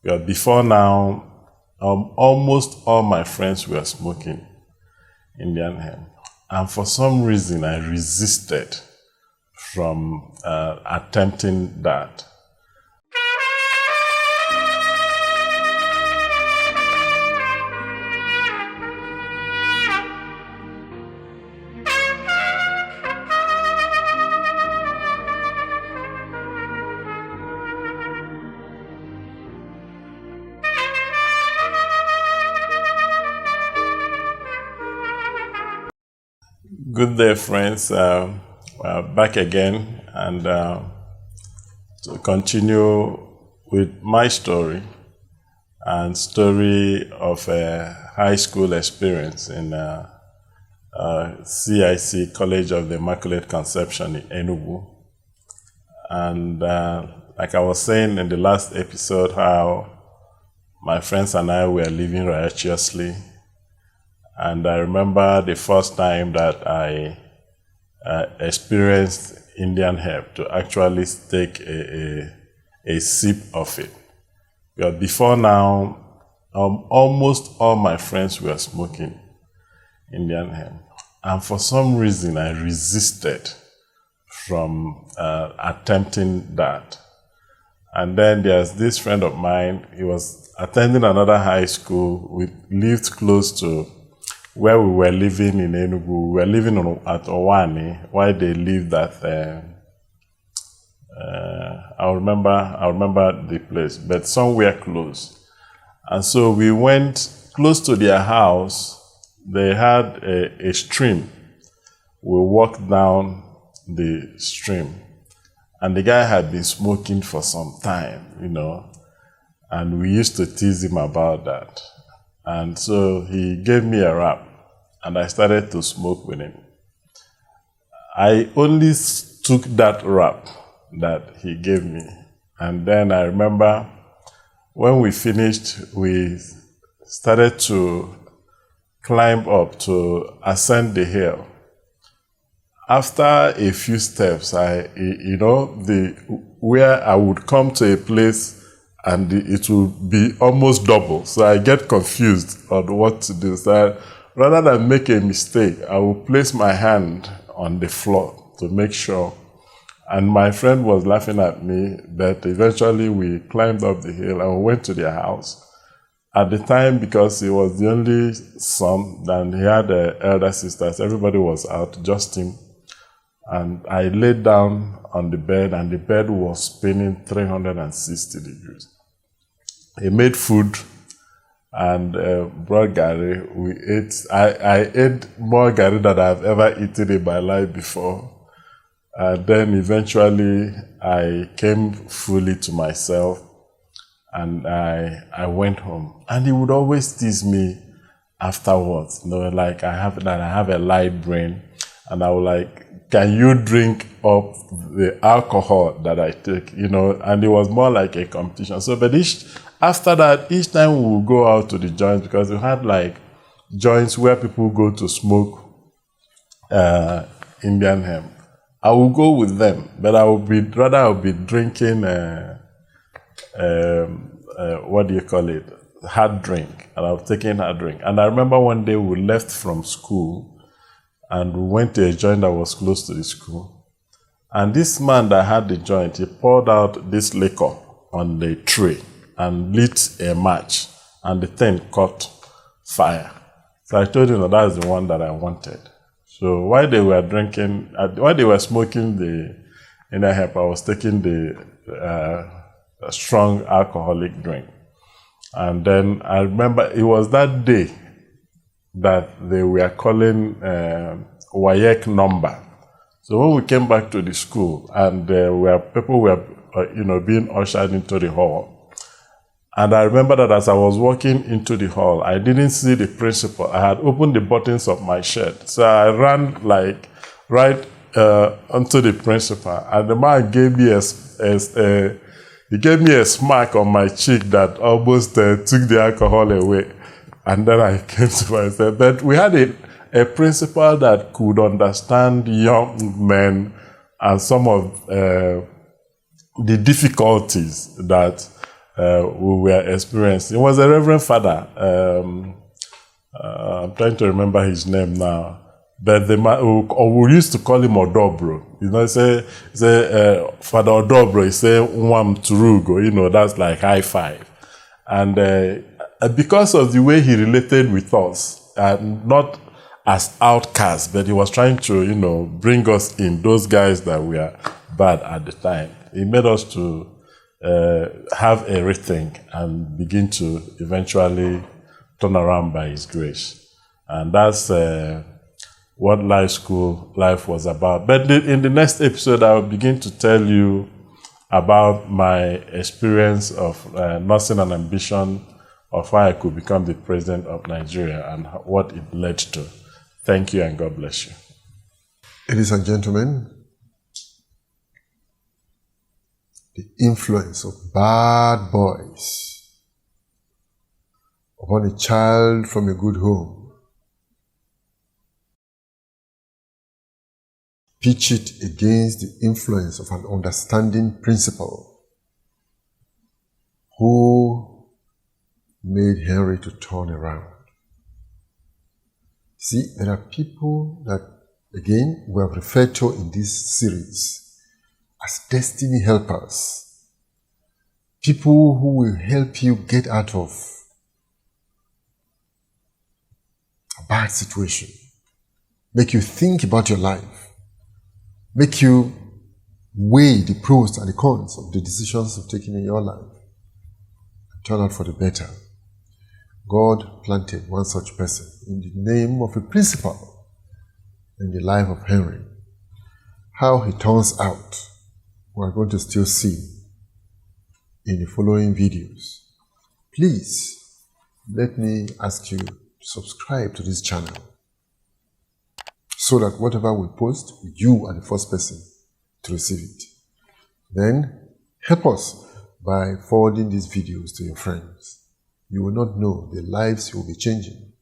Because before now, almost all my friends were smoking Indian hemp. And for some reason, I resisted from attempting that. Good day, friends. We're back again and to continue with my story and story of a high school experience in CIC, College of the Immaculate Conception in Enugu. And like I was saying in the last episode, how my friends and I were living righteously. And I remember the first time that I experienced Indian hemp, to actually take a sip of it. Because before now, almost all my friends were smoking Indian hemp. And for some reason, I resisted from attempting that. And then there's this friend of mine, he was attending another high school. We lived close to where we were living in Enugu. We were living at Owani, while they lived at, I remember the place, but somewhere close. And so we went close to their house. They had a stream. We walked down the stream. And the guy had been smoking for some time, and we used to tease him about that. And so he gave me a wrap, and I started to smoke with him. I only took that wrap that he gave me. And then I remember when we finished, we started to climb up to ascend the hill. After a few steps, where I would come to a place and it would be almost double. So I get confused on what to do. So rather than make a mistake, I will place my hand on the floor to make sure. And my friend was laughing at me, but eventually we climbed up the hill and we went to their house. At the time, because he was the only son, and he had elder sisters, everybody was out, just him. And I laid down on the bed, and the bed was spinning 360 degrees. He made food and brought gari. We ate. I ate more gari than I've ever eaten in my life before. And then eventually I came fully to myself, and I went home. And he would always tease me afterwards, like I have a light brain, and I was like, can you drink up the alcohol that I take, and it was more like a competition. So, but after that, each time we would go out to the joints, because we had like joints where people go to smoke Indian hemp. I would go with them, but I would be drinking what do you call it? Hard drink. And I was taking hard drink. And I remember one day we left from school and we went to a joint that was close to the school. And this man that had the joint, he poured out this liquor on the tray and lit a match, and the thing caught fire. So I told him that's the one that I wanted. So while they were smoking the Indian hemp, I was taking the strong alcoholic drink. And then I remember it was that day that they were calling WAEC number. So when we came back to the school, and people were being ushered into the hall, and I remember that as I was walking into the hall, I didn't see the principal. I had opened the buttons of my shirt, so I ran like right onto the principal, and the man gave me a smack on my cheek that almost took the alcohol away. And then I came to myself. But we had a principal that could understand young men and some of the difficulties that we were experiencing. He was a reverend father. I'm trying to remember his name now. But the man, or we used to call him Odobro. You know, say Father Odobro, he say Nwam Turugo, you know, that's like high five. And because of the way he related with us, not as outcasts, but he was trying to, you know, bring us in, those guys that were bad at the time. He made us to have a rethink and begin to eventually turn around by his grace. And that's what life school life was about. But in the next episode, I will begin to tell you about my experience of nursing an ambition of how I could become the president of Nigeria and what it led to. Thank you and God bless you. Ladies and gentlemen, the influence of bad boys upon a child from a good home. Pitch it against the influence of an understanding principal who made Henry to turn around. See, there are people that, again, we have referred to in this series as destiny helpers. People who will help you get out of a bad situation, make you think about your life, make you weigh the pros and the cons of the decisions you've taken in your life and turn out for the better. God planted one such person in the name of a principal in the life of Henry. How he turns out, we are going to still see in the following videos. Please, let me ask you to subscribe to this channel so that whatever we post, you are the first person to receive it. Then, help us by forwarding these videos to your friends. You will not know the lives you will be changing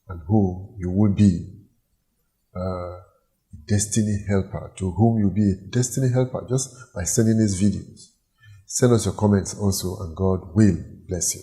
and who you will be a destiny helper, to whom you'll be a destiny helper just by sending these videos. Send us your comments also, and God will bless you.